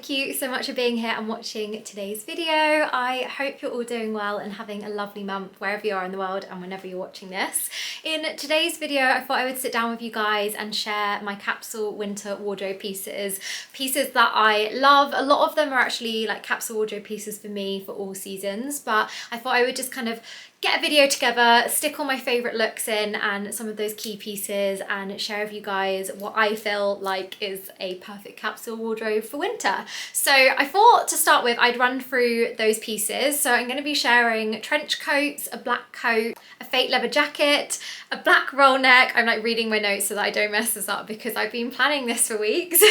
Thank you so much for being here and watching today's video. I hope you're all doing well and having a lovely month wherever you are in the world and whenever you're watching this. In today's video, I thought I would sit down with you guys and share my capsule winter wardrobe pieces that I love. A lot of them are actually like capsule wardrobe pieces for me for all seasons, but I thought I would just kind of get a video together, stick all my favourite looks in and some of those key pieces and share with you guys what I feel like is a perfect capsule wardrobe for winter. So I thought to start with I'd run through those pieces. So I'm going to be sharing trench coats, a black coat, a fake leather jacket, a black roll neck. I'm like reading my notes so that I don't mess this up because I've been planning this for weeks.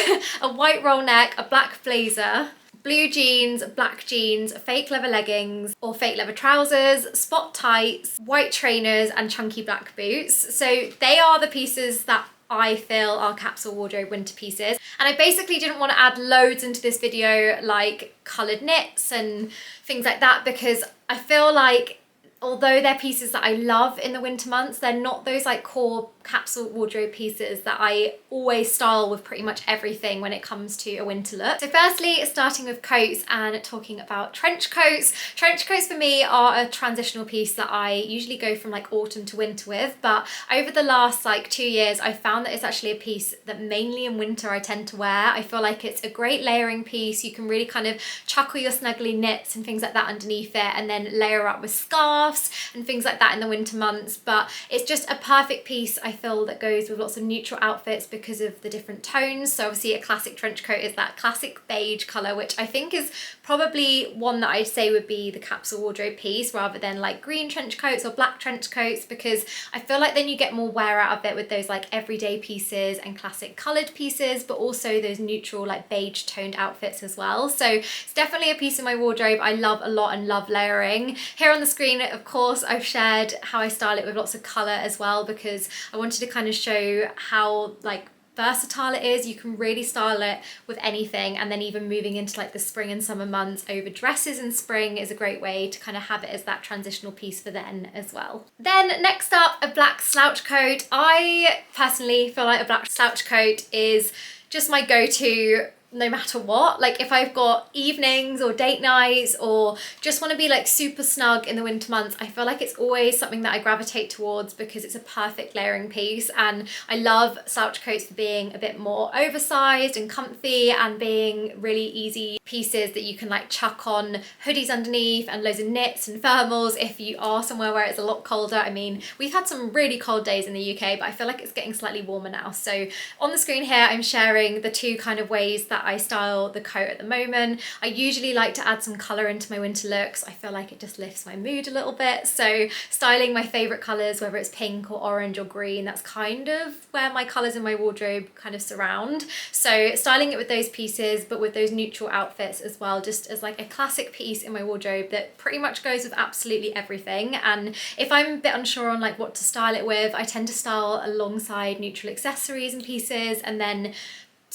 A white roll neck, a black blazer, blue jeans, black jeans, fake leather leggings or fake leather trousers, spot tights, white trainers and chunky black boots. So they are the pieces that I feel are capsule wardrobe winter pieces. And I basically didn't want to add loads into this video like coloured knits and things like that because I feel like although they're pieces that I love in the winter months, they're not those like core capsule wardrobe pieces that I always style with pretty much everything when it comes to a winter look. So firstly, starting with coats and talking about trench coats. Trench coats for me are a transitional piece that I usually go from like autumn to winter with, but over the last like 2 years, I found that it's actually a piece that mainly in winter I tend to wear. I feel like it's a great layering piece. You can really kind of chuckle your snuggly knits and things like that underneath it and then layer up with scarves and things like that in the winter months. But it's just a perfect piece, I feel, that goes with lots of neutral outfits because of the different tones. So obviously a classic trench coat is that classic beige colour, which I think is probably one that I'd say would be the capsule wardrobe piece rather than like green trench coats or black trench coats, because I feel like then you get more wear out of it with those like everyday pieces and classic coloured pieces, but also those neutral like beige toned outfits as well. So it's definitely a piece of my wardrobe I love a lot and love layering. Here on the screen, of course, I've shared how I style it with lots of colour as well because I wanted to kind of show how like versatile it is. You can really style it with anything, and then even moving into like the spring and summer months over dresses in spring is a great way to kind of have it as that transitional piece for then as well. Then next up, a black slouch coat. I personally feel like a black slouch coat is just my go-to no matter what. Like if I've got evenings or date nights or just want to be like super snug in the winter months, I feel like it's always something that I gravitate towards because it's a perfect layering piece. And I love slouch coats for being a bit more oversized and comfy and being really easy pieces that you can like chuck on hoodies underneath and loads of knits and thermals if you are somewhere where it's a lot colder. I mean, we've had some really cold days in the UK, but I feel like it's getting slightly warmer now. So on the screen here, I'm sharing the two kind of ways that I style the coat at the moment. I usually like to add some colour into my winter looks. I feel like it just lifts my mood a little bit. So styling my favourite colours, whether it's pink or orange or green, that's kind of where my colours in my wardrobe kind of surround. So styling it with those pieces, but with those neutral outfits as well, just as like a classic piece in my wardrobe that pretty much goes with absolutely everything. And if I'm a bit unsure on like what to style it with, I tend to style alongside neutral accessories and pieces, and then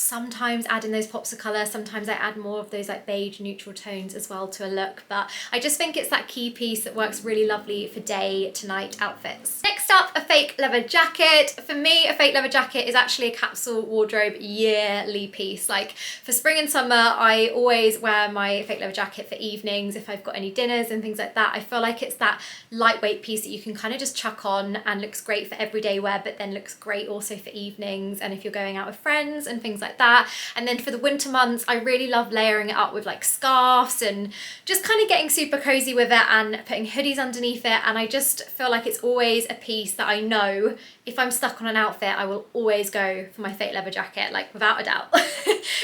sometimes add in those pops of colour. Sometimes I add more of those like beige neutral tones as well to a look, but I just think it's that key piece that works really lovely for day to night outfits. Next up, a fake leather jacket. For me, a fake leather jacket is actually a capsule wardrobe yearly piece. Like for spring and summer, I always wear my fake leather jacket for evenings if I've got any dinners and things like that. I feel like it's that lightweight piece that you can kind of just chuck on and looks great for everyday wear, but then looks great also for evenings and if you're going out with friends and things like that. And then for the winter months, I really love layering it up with like scarves and just kind of getting super cozy with it and putting hoodies underneath it. And I just feel like it's always a piece that I know if I'm stuck on an outfit, I will always go for my fake leather jacket, like without a doubt.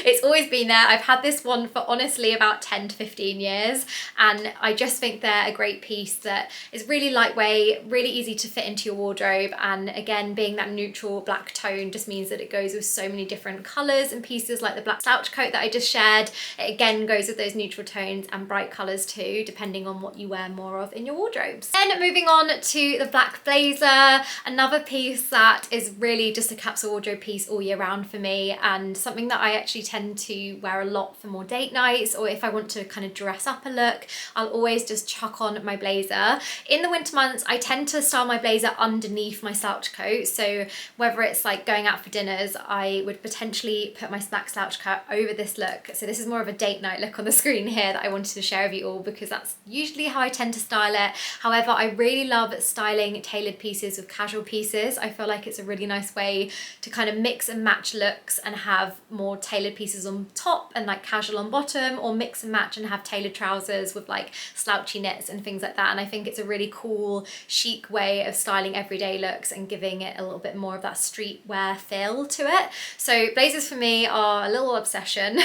It's always been there. I've had this one for honestly about 10 to 15 years. And I just think they're a great piece that is really lightweight, really easy to fit into your wardrobe. And again, being that neutral black tone just means that it goes with so many different colours and pieces, like the black slouch coat that I just shared. It again goes with those neutral tones and bright colours too, depending on what you wear more of in your wardrobes. Then moving on to the black blazer, another piece that is really just a capsule wardrobe piece all year round for me, and something that I actually actually tend to wear a lot for more date nights, or if I want to kind of dress up a look, I'll always just chuck on my blazer. In the winter months, I tend to style my blazer underneath my slouch coat. So whether it's like going out for dinners, I would potentially put my black slouch coat over this look. So this is more of a date night look on the screen here that I wanted to share with you all, because that's usually how I tend to style it. However, I really love styling tailored pieces with casual pieces. I feel like it's a really nice way to kind of mix and match looks and have more tailored pieces on top and like casual on bottom, or mix and match and have tailored trousers with like slouchy knits and things like that. And I think it's a really cool, chic way of styling everyday looks and giving it a little bit more of that streetwear feel to it. So blazers for me are a little obsession.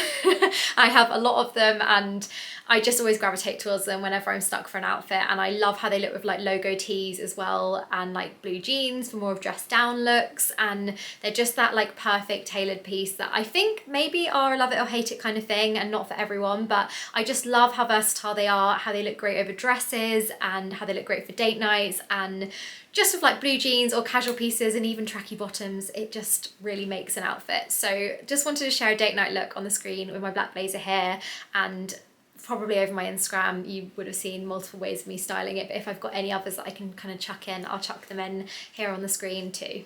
I have a lot of them and I just always gravitate towards them whenever I'm stuck for an outfit, and I love how they look with like logo tees as well, and like blue jeans for more of dressed down looks, and they're just that like perfect tailored piece that I think maybe are a love it or hate it kind of thing, and not for everyone, but I just love how versatile they are, how they look great over dresses and how they look great for date nights, and just with like blue jeans or casual pieces and even tracky bottoms, it just really makes an outfit. So just wanted to share a date night look on the screen with my black blazer here, and probably over my Instagram you would have seen multiple ways of me styling it, but if I've got any others that I can kind of chuck in, I'll chuck them in here on the screen too.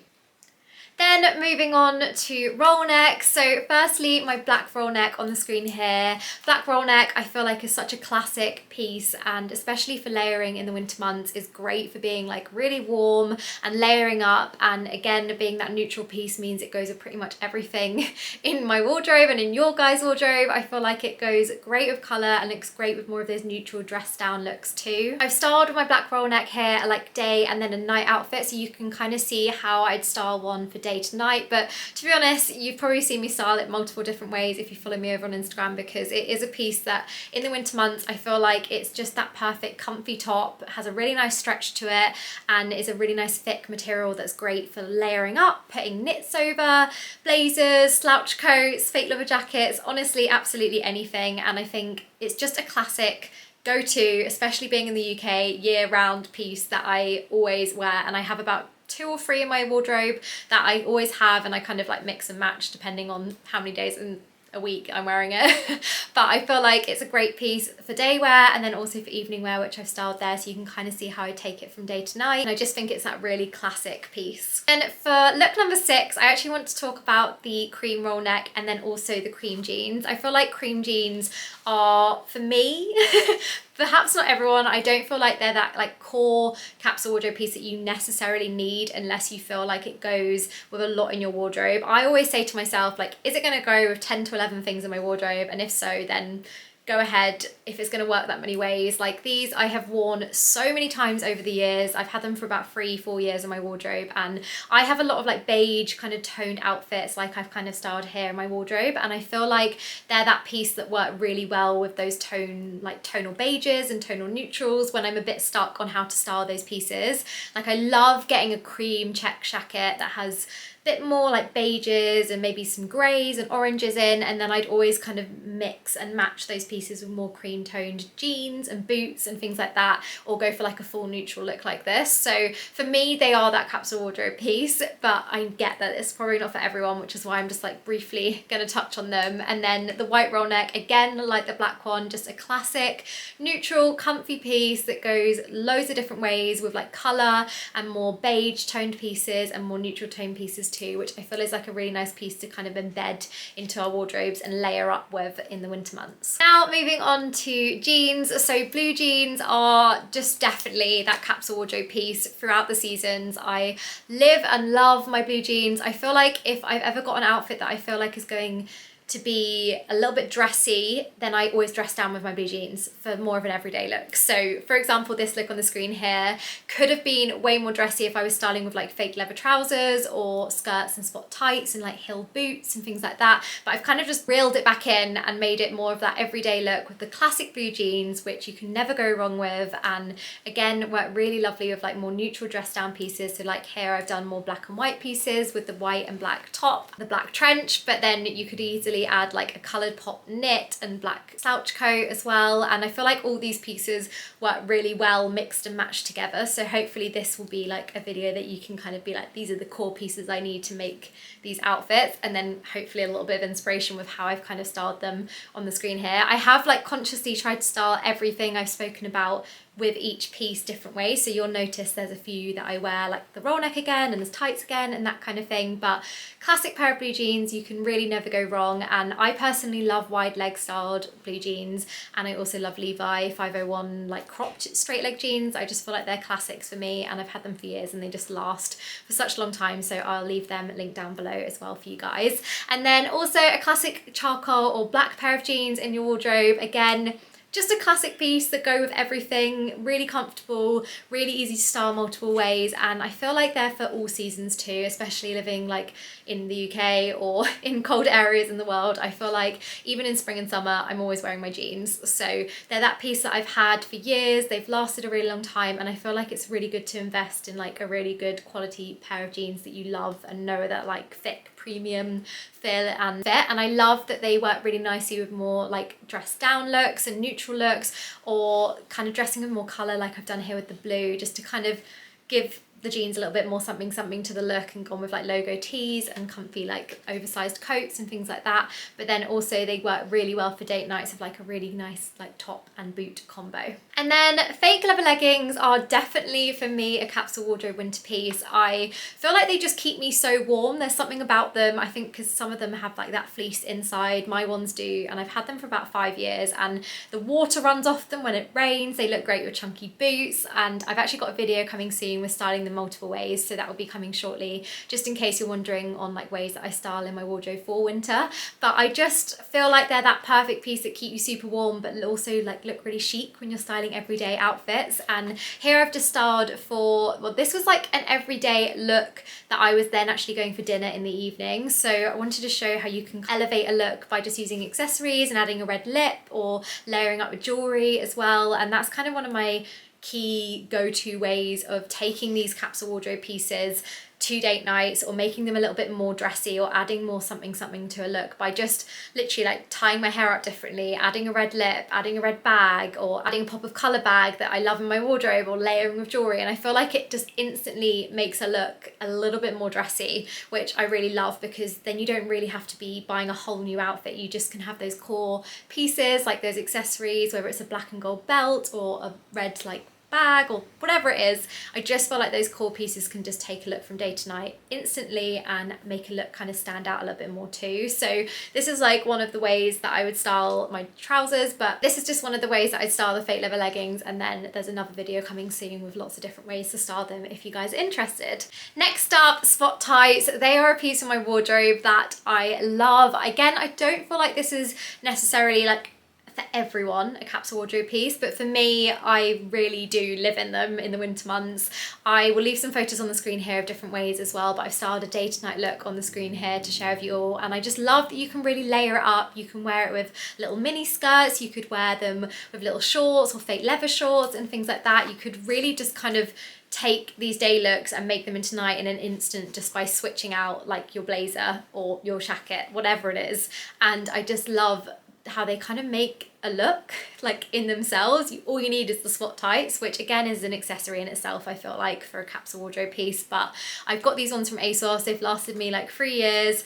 Then moving on to roll neck. So firstly, my black roll neck on the screen here. Black roll neck I feel like is such a classic piece, and especially for layering in the winter months is great for being like really warm and layering up, and again being that neutral piece means it goes with pretty much everything in my wardrobe and in your guys' wardrobe. I feel like it goes great with colour and looks great with more of those neutral dress down looks too. I've styled with my black roll neck here a like day and then a night outfit, so you can kind of see how I'd style one for day to night. But to be honest, you've probably seen me style it multiple different ways if you follow me over on Instagram, because it is a piece that in the winter months I feel like it's just that perfect comfy top. It has a really nice stretch to it and is a really nice thick material that's great for layering up, putting knits over, blazers, slouch coats, fake leather jackets, honestly absolutely anything. And I think it's just a classic go-to, especially being in the UK, year-round piece that I always wear, and I have about 2 or 3 in my wardrobe that I always have, and I kind of like mix and match depending on how many days in a week I'm wearing it. But I feel like it's a great piece for day wear and then also for evening wear, which I've styled there, so you can kind of see how I take it from day to night. And I just think it's that really classic piece. And for look number 6, I actually want to talk about the cream roll neck and then also the cream jeans. I feel like cream jeans are, for me, perhaps not everyone, I don't feel like they're that like core capsule wardrobe piece that you necessarily need unless you feel like it goes with a lot in your wardrobe. I always say to myself, like, is it going to go with 10 to 11 things in my wardrobe? And if so, then go ahead if it's going to work that many ways. Like these I have worn so many times over the years. I've had them for about 3-4 years in my wardrobe, and I have a lot of like beige kind of toned outfits like I've kind of styled here in my wardrobe, and I feel like they're that piece that work really well with those tonal beiges and tonal neutrals when I'm a bit stuck on how to style those pieces. Like I love getting a cream check jacket that has bit more like beiges and maybe some greys and oranges in, and then I'd always kind of mix and match those pieces with more cream toned jeans and boots and things like that, or go for like a full neutral look like this. So for me they are that capsule wardrobe piece, but I get that it's probably not for everyone, which is why I'm just like briefly gonna touch on them. And then the white roll neck, again like the black one, just a classic neutral comfy piece that goes loads of different ways with like colour and more beige toned pieces and more neutral toned pieces too, which I feel is like a really nice piece to kind of embed into our wardrobes and layer up with in the winter months. Now moving on to jeans. So blue jeans are just definitely that capsule wardrobe piece throughout the seasons. I live and love my blue jeans. I feel like if I've ever got an outfit that I feel like is going to be a little bit dressy, then I always dress down with my blue jeans for more of an everyday look. So for example, this look on the screen here could have been way more dressy if I was styling with like fake leather trousers or skirts and spot tights and like heel boots and things like that. But I've kind of just reeled it back in and made it more of that everyday look with the classic blue jeans, which you can never go wrong with. And again, work really lovely with like more neutral dress down pieces. So like here I've done more black and white pieces with the white and black top, the black trench, but then you could easily easily add like a coloured pop knit and black slouch coat as well, and I feel like all these pieces work really well mixed and matched together. So hopefully this will be like a video that you can kind of be like, these are the core pieces I need to make these outfits, and then hopefully a little bit of inspiration with how I've kind of styled them on the screen here. I have like consciously tried to style everything I've spoken about with each piece different ways, so you'll notice there's a few that I wear like the roll neck again and there's tights again and that kind of thing, but classic pair of blue jeans, you can really never go wrong. And I personally love wide leg styled blue jeans, and I also love Levi 501 like cropped straight leg jeans. I just feel like they're classics for me, and I've had them for years and they just last for such a long time, so I'll leave them linked down below as well for you guys. And then also a classic charcoal or black pair of jeans in your wardrobe, again just a classic piece that go with everything, really comfortable, really easy to style multiple ways, and I feel like they're for all seasons too, especially living like in the UK or in cold areas in the world. I feel like even in spring and summer I'm always wearing my jeans, so they're that piece that I've had for years, they've lasted a really long time, and I feel like it's really good to invest in like a really good quality pair of jeans that you love and know that like thick premium feel and fit. And I love that they work really nicely with more like dressed down looks and neutral looks, or kind of dressing with more colour like I've done here with the blue, just to kind of give the jeans a little bit more something to the look, and gone with like logo tees and comfy like oversized coats and things like that. But then also they work really well for date nights with like a really nice like top and boot combo. And then fake leather leggings are definitely for me a capsule wardrobe winter piece. I feel like they just keep me so warm. There's something about them, I think, because some of them have like that fleece inside, my ones do, and I've had them for about 5 years, and the water runs off them when it rains. They look great with chunky boots, and I've actually got a video coming soon with styling them multiple ways, so that will be coming shortly, just in case you're wondering on like ways that I style in my wardrobe for winter. But I just feel like they're that perfect piece that keep you super warm but also like look really chic when you're styling everyday outfits. And here I've just styled for, well, this was like an everyday look that I was then actually going for dinner in the evening, so I wanted to show how you can elevate a look by just using accessories and adding a red lip or layering up with jewelry as well. And that's kind of one of my key go-to ways of taking these capsule wardrobe pieces to date nights, or making them a little bit more dressy, or adding more something to a look by just literally like tying my hair up differently, adding a red lip, adding a red bag, or adding a pop of colour bag that I love in my wardrobe, or layering with jewelry. And I feel like it just instantly makes a look a little bit more dressy, which I really love, because then you don't really have to be buying a whole new outfit. You just can have those core pieces, like those accessories, whether it's a black and gold belt or a red like bag or whatever it is. I just feel like those core pieces can just take a look from day to night instantly and make a look kind of stand out a little bit more too. So this is like one of the ways that I would style my trousers, but this is just one of the ways that I style the fake leather leggings, and then there's another video coming soon with lots of different ways to style them if you guys are interested. Next up, spot tights. They are a piece of my wardrobe that I love. Again, I don't feel like this is necessarily like for everyone a capsule wardrobe piece, but for me, I really do live in them in the winter months. I will leave some photos on the screen here of different ways as well, but I've styled a day to night look on the screen here to share with you all, and I just love that you can really layer it up. You can wear it with little mini skirts, you could wear them with little shorts or fake leather shorts and things like that. You could really just kind of take these day looks and make them into night in an instant, just by switching out like your blazer or your jacket, whatever it is. And I just love how they kind of make a look like in themselves. All you need is the spot tights, which again is an accessory in itself, I feel like, for a capsule wardrobe piece. But I've got these ones from ASOS. They've lasted me like 3 years.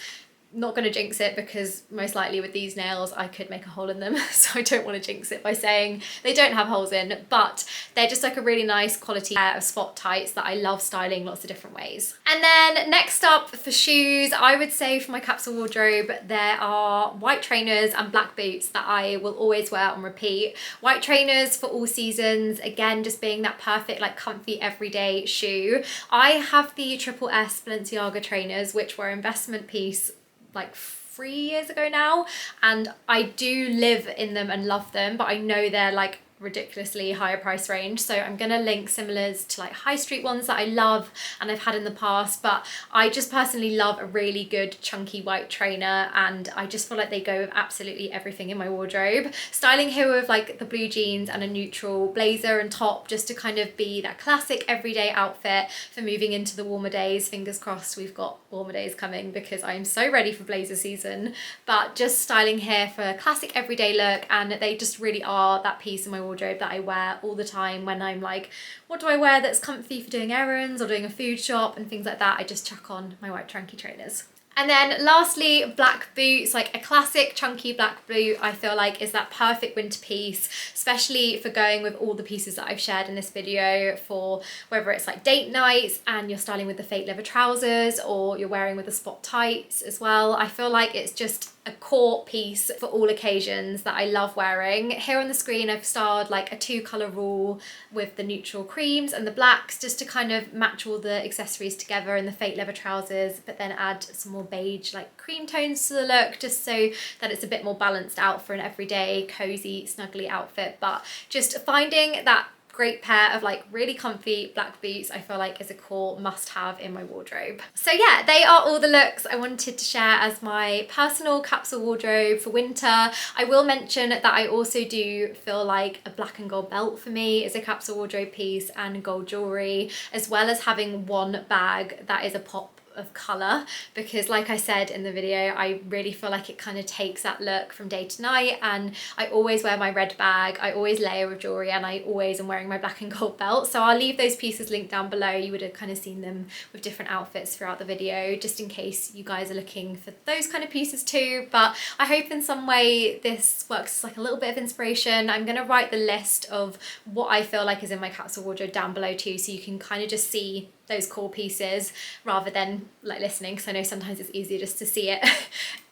Not going to jinx it, because most likely with these nails I could make a hole in them, so I don't want to jinx it by saying they don't have holes in, but they're just like a really nice quality pair of spot tights that I love styling lots of different ways. And then next up for shoes, I would say for my capsule wardrobe there are white trainers and black boots that I will always wear on repeat. White trainers for all seasons, again just being that perfect like comfy everyday shoe. I have the Triple S Balenciaga trainers, which were an investment piece like 3 years ago now, and I do live in them and love them, but I know they're like ridiculously higher price range. So I'm gonna link similars to like high street ones that I love and I've had in the past, but I just personally love a really good chunky white trainer, and I just feel like they go with absolutely everything in my wardrobe. Styling here with like the blue jeans and a neutral blazer and top, just to kind of be that classic everyday outfit for moving into the warmer days. Fingers crossed we've got warmer days coming, because I'm so ready for blazer season. But just styling here for a classic everyday look, and they just really are that piece in my wardrobe that I wear all the time when I'm like, what do I wear that's comfy for doing errands or doing a food shop and things like that. I just chuck on my white trunky trainers. And then lastly, black boots. Like a classic chunky black boot, I feel like is that perfect winter piece, especially for going with all the pieces that I've shared in this video, for whether it's like date nights and you're styling with the fake leather trousers, or you're wearing with the spot tights as well. I feel like it's just a core piece for all occasions that I love wearing. Here on the screen I've styled like a 2-colour rule with the neutral creams and the blacks, just to kind of match all the accessories together, and the fake leather trousers, but then add some more beige like cream tones to the look, just so that it's a bit more balanced out for an everyday cozy snuggly outfit. But just finding that great pair of like really comfy black boots, I feel like is a core must-have in my wardrobe. So yeah, they are all the looks I wanted to share as my personal capsule wardrobe for winter. I will mention that I also do feel like a black and gold belt for me is a capsule wardrobe piece, and gold jewellery, as well as having one bag that is a pop of colour, because like I said in the video, I really feel like it kind of takes that look from day to night. And I always wear my red bag, I always layer with jewellery, and I always am wearing my black and gold belt. So I'll leave those pieces linked down below. You would have kind of seen them with different outfits throughout the video, just in case you guys are looking for those kind of pieces too. But I hope in some way this works as like a little bit of inspiration. I'm going to write the list of what I feel like is in my capsule wardrobe down below too, so you can kind of just see those core pieces rather than like listening, because I know sometimes it's easier just to see it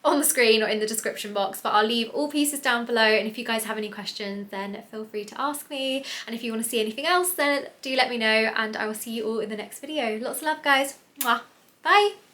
on the screen or in the description box. But I'll leave all pieces down below, and if you guys have any questions then feel free to ask me, and if you want to see anything else then do let me know, and I will see you all in the next video. Lots of love guys. Mwah. Bye.